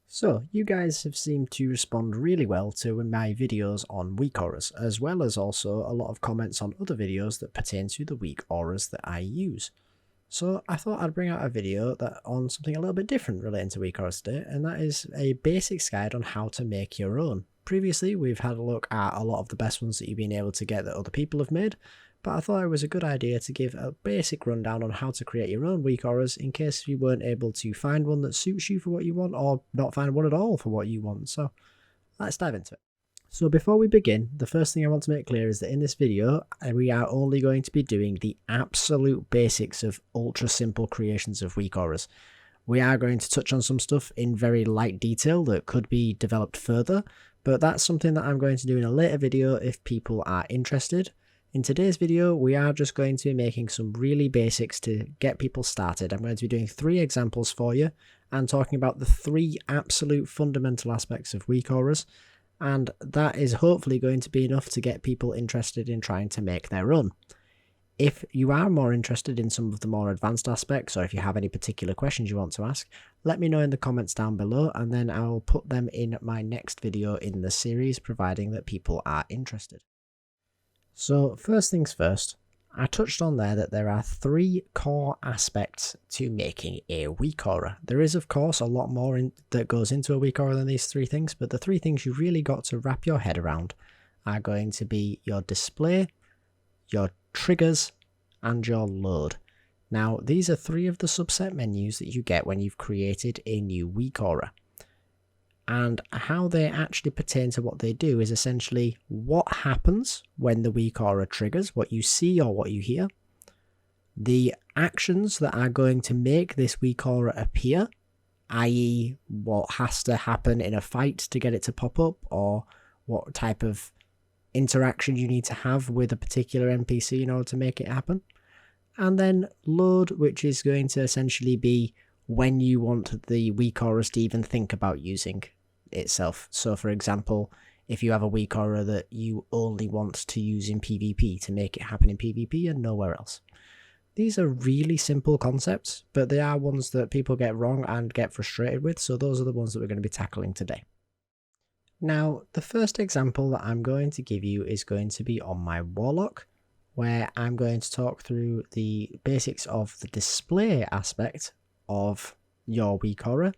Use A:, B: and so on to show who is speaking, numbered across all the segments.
A: So, you guys have seemed to respond really well to my videos on weak auras, as well as also a lot of comments on other videos that pertain to the weak auras that I use. So I thought I'd bring out a video that on something a little bit different relating to weak auras today, and that is a basics guide on how to make your own. Previously, we've had a look at a lot of the best ones that you've been able to get that other people have made, but I thought it was a good idea to give a basic rundown on how to create your own weak auras in case you weren't able to find one that suits you for what you want or not find one at all for what you want. So let's dive into it. So before we begin, the first thing I want to make clear is that in this video, we are only going to be doing the absolute basics of ultra simple creations of weak auras. We are going to touch on some stuff in very light detail that could be developed further, but that's something that I'm going to do in a later video if people are interested. In today's video, we are just going to be making some really basics to get people started. I'm going to be doing 3 examples for you and talking about the 3 absolute fundamental aspects of weak auras, and that is hopefully going to be enough to get people interested in trying to make their own. If you are more interested in some of the more advanced aspects, or if you have any particular questions you want to ask, let me know in the comments down below, and then I will put them in my next video in the series, providing that people are interested. So first things first, I touched on there that there are 3 core aspects to making a weak aura. There is of course a lot more that goes into a weak aura than these 3 things, but the 3 things you really got to wrap your head around are going to be your display, your triggers, and your load. Now these are 3 of the subset menus that you get when you've created a new weak aura. And how they actually pertain to what they do is essentially what happens when the weak aura triggers, what you see or what you hear, the actions that are going to make this weak aura appear, i.e. what has to happen in a fight to get it to pop up, or what type of interaction you need to have with a particular NPC in order to make it happen, and then load, which is going to essentially be when you want the weak auras to even think about using itself. So for example, if you have a weak aura that you only want to use in PvP to make it happen in PvP and nowhere else. These are really simple concepts, but they are ones that people get wrong and get frustrated with, so those are the ones that we're going to be tackling today. Now, the first example that I'm going to give you is going to be on my Warlock, where I'm going to talk through the basics of the display aspect of your weak aura,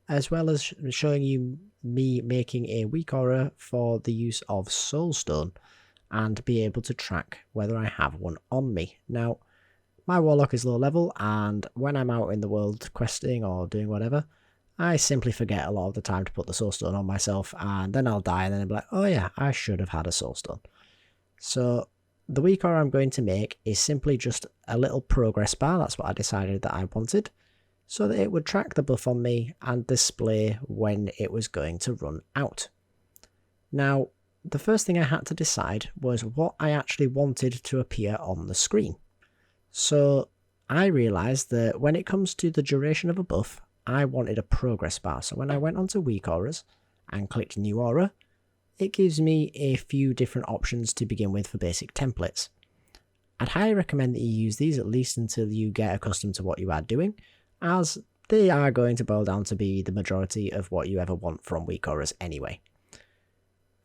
A: as well as showing you me making a weak aura for the use of Soulstone and be able to track whether I have one on me. Now, my Warlock is low level, and when I'm out in the world questing or doing whatever, I simply forget a lot of the time to put the Soulstone on myself, and then I'll die and then I'll be like, oh yeah, I should have had a Soulstone. So the weak aura I'm going to make is simply just a little progress bar. That's what I decided that I wanted, so that it would track the buff on me and display when it was going to run out. Now, the first thing I had to decide was what I actually wanted to appear on the screen. So I realised that when it comes to the duration of a buff, I wanted a progress bar. So when I went onto weak auras and clicked new aura, it gives me a few different options to begin with for basic templates. I'd highly recommend that you use these at least until you get accustomed to what you are doing, as they are going to boil down to be the majority of what you ever want from weak auras anyway.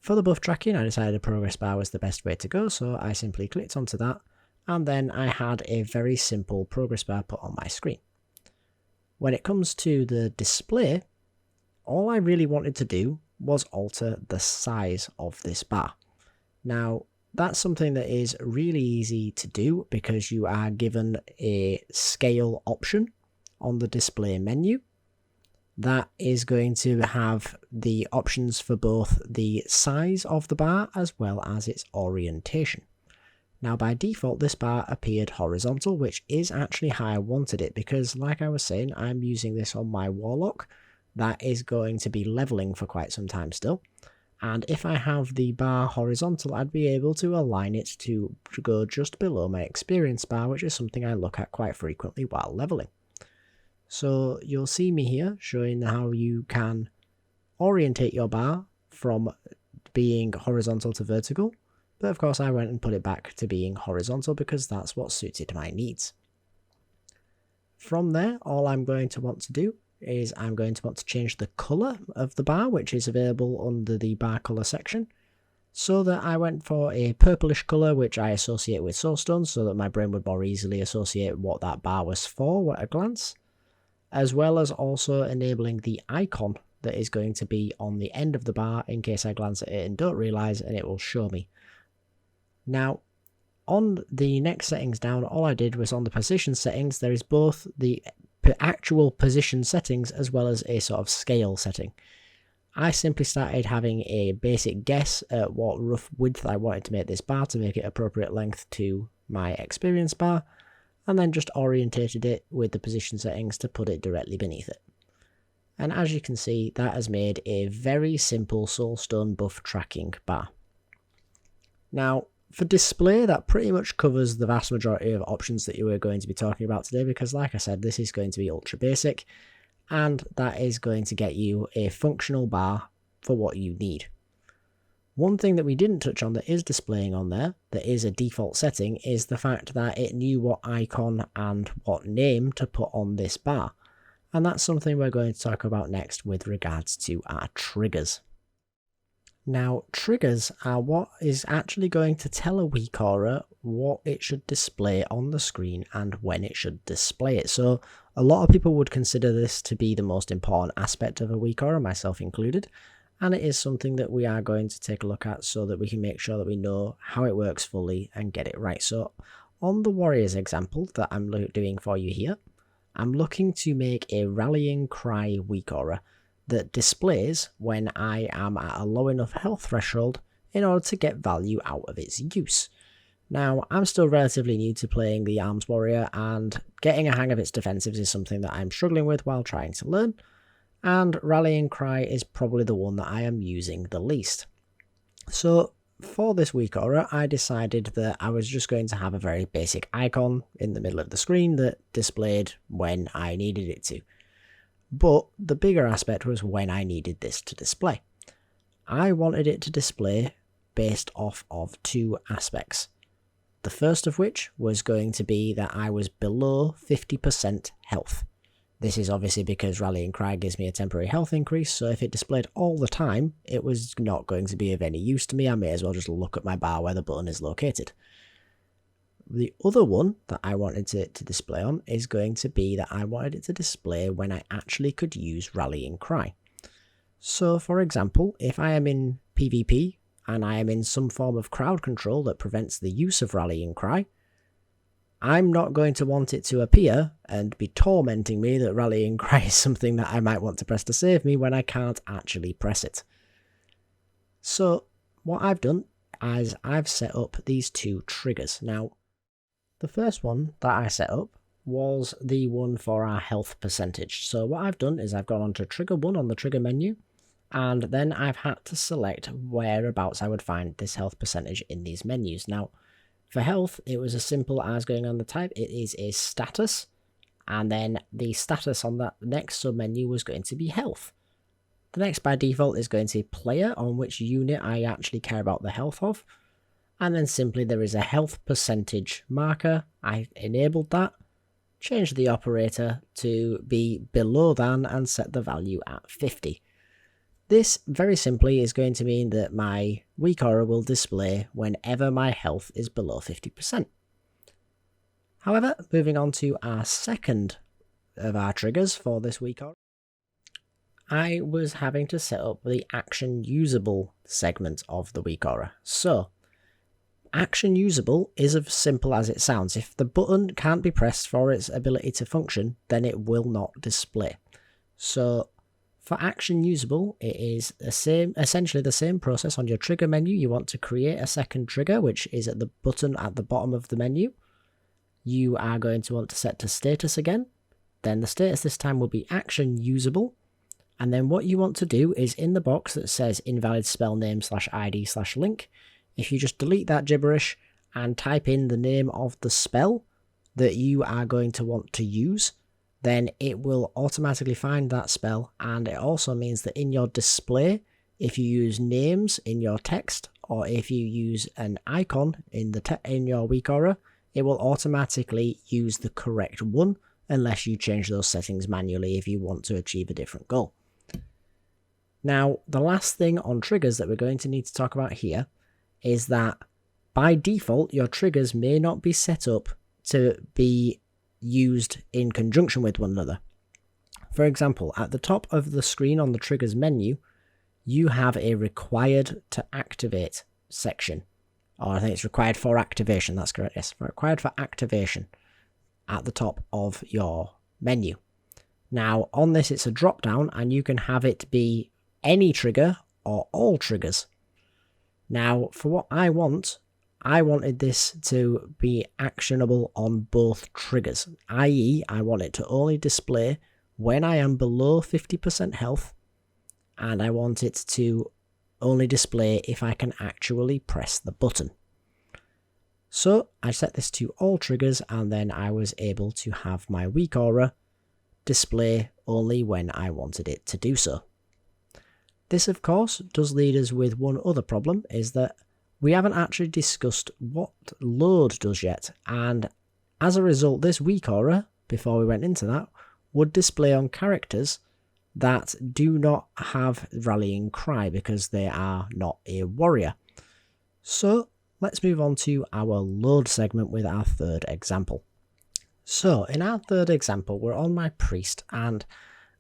A: For the buff tracking, I decided a progress bar was the best way to go, so I simply clicked onto that, and then I had a very simple progress bar put on my screen. When it comes to the display, all I really wanted to do was alter the size of this bar. Now, that's something that is really easy to do because you are given a scale option on the display menu. That is going to have the options for both the size of the bar as well as its orientation. Now by default this bar appeared horizontal, which is actually how I wanted it, because like I was saying, I'm using this on my Warlock that is going to be leveling for quite some time still, and if I have the bar horizontal, I'd be able to align it to go just below my experience bar, which is something I look at quite frequently while leveling. So you'll see me here showing how you can orientate your bar from being horizontal to vertical, but of course I went and put it back to being horizontal because that's what suited my needs. From there, all I'm going to want to do is I'm going to want to change the colour of the bar, which is available under the bar colour section. So that I went for a purplish colour, which I associate with Soulstone, so that my brain would more easily associate what that bar was for at a glance, as well as also enabling the icon that is going to be on the end of the bar in case I glance at it and don't realise, and it will show me. Now, on the next settings down, all I did was on the position settings, there is both the actual position settings as well as a sort of scale setting. I simply started having a basic guess at what rough width I wanted to make this bar to make it appropriate length to my experience bar, and then just orientated it with the position settings to put it directly beneath it. And as you can see, that has made a very simple Soulstone buff tracking bar. Now, for display, that pretty much covers the vast majority of options that you are going to be talking about today, because like I said, this is going to be ultra basic, and that is going to get you a functional bar for what you need. One thing that we didn't touch on that is displaying on there, that is a default setting, is the fact that it knew what icon and what name to put on this bar. And that's something we're going to talk about next with regards to our triggers. Now, triggers are what is actually going to tell a WeakAura what it should display on the screen and when it should display it. So a lot of people would consider this to be the most important aspect of a WeakAura, myself included, and it is something that we are going to take a look at so that we can make sure that we know how it works fully and get it right. So on the Warriors example that I'm doing for you here, I'm looking to make a Rallying Cry WeakAura that displays when I am at a low enough health threshold in order to get value out of its use. Now, I'm still relatively new to playing the Arms Warrior, and getting a hang of its defensives is something that I'm struggling with while trying to learn, and Rallying Cry is probably the one that I am using the least. So for this WeakAura, I decided that I was just going to have a very basic icon in the middle of the screen that displayed when I needed it to. But the bigger aspect was when I needed this to display. I wanted it to display based off of two aspects. The first of which was going to be that I was below 50% health. This is obviously because Rallying Cry gives me a temporary health increase, so if it displayed all the time, it was not going to be of any use to me. I may as well just look at my bar where the button is located. The other one that I wanted it to display on is going to be that I wanted it to display when I actually could use Rallying Cry. So for example, if I am in PvP and I am in some form of crowd control that prevents the use of Rallying Cry, I'm not going to want it to appear and be tormenting me that Rallying Cry is something that I might want to press to save me when I can't actually press it. So what I've done is I've set up these two triggers. Now, the first one that I set up was the one for our health percentage. So what I've done is I've gone onto trigger 1 on the trigger menu, and then I've had to select whereabouts I would find this health percentage in these menus. Now, for health, it was as simple as going on the type. It is a status, and then the status on that next submenu was going to be health. The next by default is going to be player, on which unit I actually care about the health of. And then simply there is a health percentage marker. I enabled that, changed the operator to be below than, and set the value at 50. This very simply is going to mean that my WeakAura will display whenever my health is below 50%. However, moving on to our second of our triggers for this WeakAura, I was having to set up the action usable segment of the WeakAura. So, action usable is as simple as it sounds. If the button can't be pressed for its ability to function, then it will not display. So for action usable, it is essentially the same process on your trigger menu. You want to create a second trigger, which is at the button at the bottom of the menu. You are going to want to set to status again. Then the status this time will be action usable. And then what you want to do is in the box that says invalid spell name /ID/link, if you just delete that gibberish and type in the name of the spell that you are going to want to use, then it will automatically find that spell, and it also means that in your display, if you use names in your text, or if you use an icon in your WeakAura, it will automatically use the correct one unless you change those settings manually if you want to achieve a different goal. Now, the last thing on triggers that we're going to need to talk about here is that by default, your triggers may not be set up to be used in conjunction with one another. For example, at the top of the screen on the triggers menu, you have a required to activate section. Or I think it's required for activation, that's correct, yes, required for activation at the top of your menu. Now, on this, it's a drop down, and you can have it be any trigger or all triggers. Now, for what I wanted this to be actionable on both triggers, i.e. I want it to only display when I am below 50% health, and I want it to only display if I can actually press the button. So I set this to all triggers, and then I was able to have my weak aura display only when I wanted it to do so. This, of course, does lead us with one other problem, is that we haven't actually discussed what load does yet, and as a result, this weak aura, before we went into that, would display on characters that do not have rallying cry because they are not a warrior. So let's move on to our load segment with our third example. So in our third example, we're on my priest, and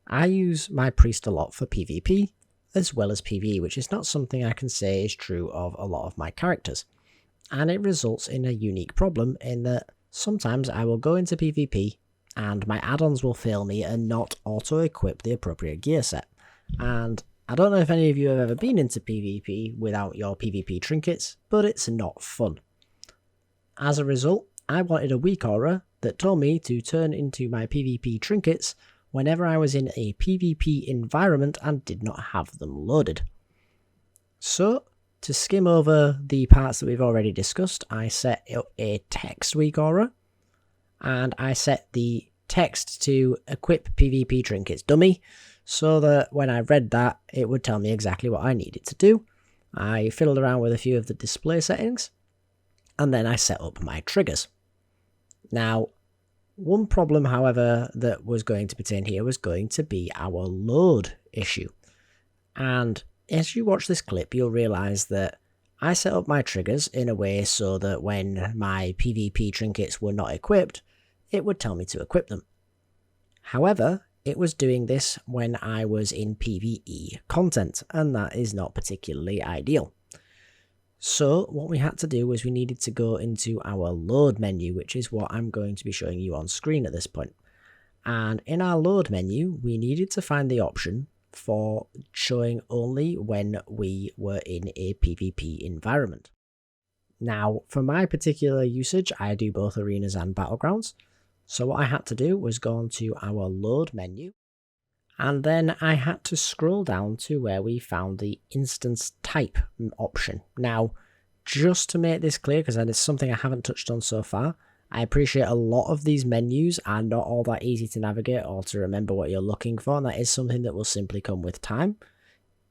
A: I use my priest a lot for PvP as well as PvE, which is not something I can say is true of a lot of my characters. And it results in a unique problem in that sometimes I will go into PvP and my add-ons will fail me and not auto-equip the appropriate gear set. And I don't know if any of you have ever been into PvP without your PvP trinkets, but it's not fun. As a result, I wanted a weak aura that told me to turn into my PvP trinkets whenever I was in a PvP environment and did not have them loaded. So, to skim over the parts that we've already discussed, I set up a text weak aura, and I set the text to equip PvP trinkets dummy, so that when I read that, it would tell me exactly what I needed to do. I fiddled around with a few of the display settings, and then I set up my triggers. Now, one problem, however, that was going to pertain here was going to be our load issue. And as you watch this clip, you'll realise that I set up my triggers in a way so that when my PvP trinkets were not equipped, it would tell me to equip them. However, it was doing this when I was in PvE content, and that is not particularly ideal. So what we had to do was we needed to go into our load menu, which is what I'm going to be showing you on screen at this point. And in our load menu, we needed to find the option for showing only when we were in a PvP environment. Now, for my particular usage, I do both arenas and battlegrounds. So what I had to do was go on to our load menu, and then I had to scroll down to where we found the instance type option. Now, just to make this clear, because that is something I haven't touched on so far, I appreciate a lot of these menus are not all that easy to navigate or to remember what you're looking for, and that is something that will simply come with time.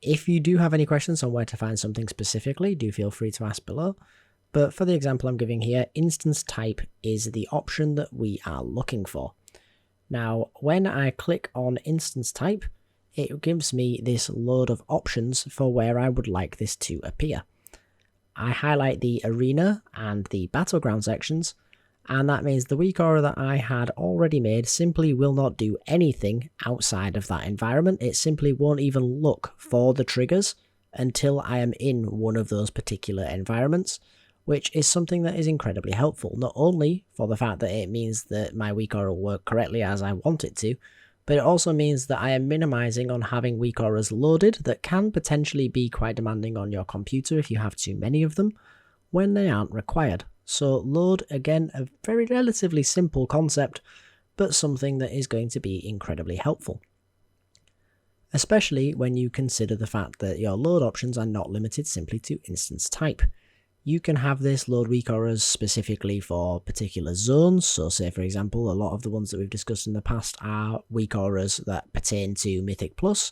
A: If you do have any questions on where to find something specifically, do feel free to ask below. But for the example I'm giving here, instance type is the option that we are looking for. Now, when I click on instance type, it gives me this load of options for where I would like this to appear. I highlight the arena and the battleground sections, and that means the weak aura that I had already made simply will not do anything outside of that environment. It simply won't even look for the triggers until I am in one of those particular environments, which is something that is incredibly helpful, not only for the fact that it means that my weak aura will work correctly as I want it to, but it also means that I am minimizing on having weak auras loaded that can potentially be quite demanding on your computer if you have too many of them when they aren't required. So load, again, a very relatively simple concept, but something that is going to be incredibly helpful. Especially when you consider the fact that your load options are not limited simply to instance type. You can have this load weak auras specifically for particular zones, so say for example a lot of the ones that we've discussed in the past are weak auras that pertain to Mythic Plus.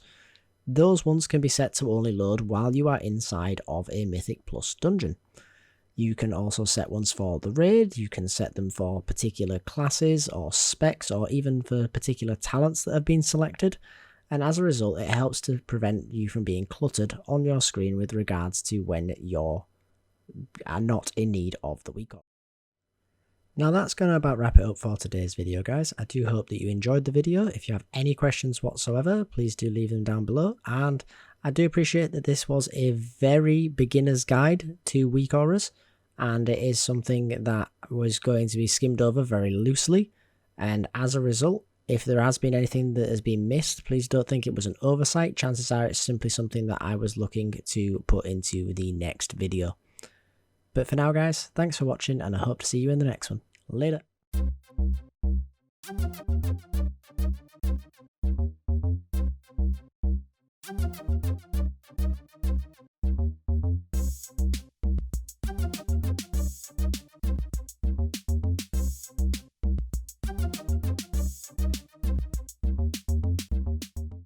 A: Those ones can be set to only load while you are inside of a Mythic Plus dungeon. You can also set ones for the raid, you can set them for particular classes or specs, or even for particular talents that have been selected, and as a result it helps to prevent you from being cluttered on your screen with regards to when you're not in need of the week aura. Now that's going to about wrap it up for today's video, guys. I do hope that you enjoyed the video. If you have any questions whatsoever, please do leave them down below, and I do appreciate that this was a very beginner's guide to weak auras, and it is something that was going to be skimmed over very loosely, and as a result, if there has been anything that has been missed, please don't think it was an oversight. Chances are it's simply something that I was looking to put into the next video. But for now, guys, thanks for watching, and I hope to see you in the next one. Later.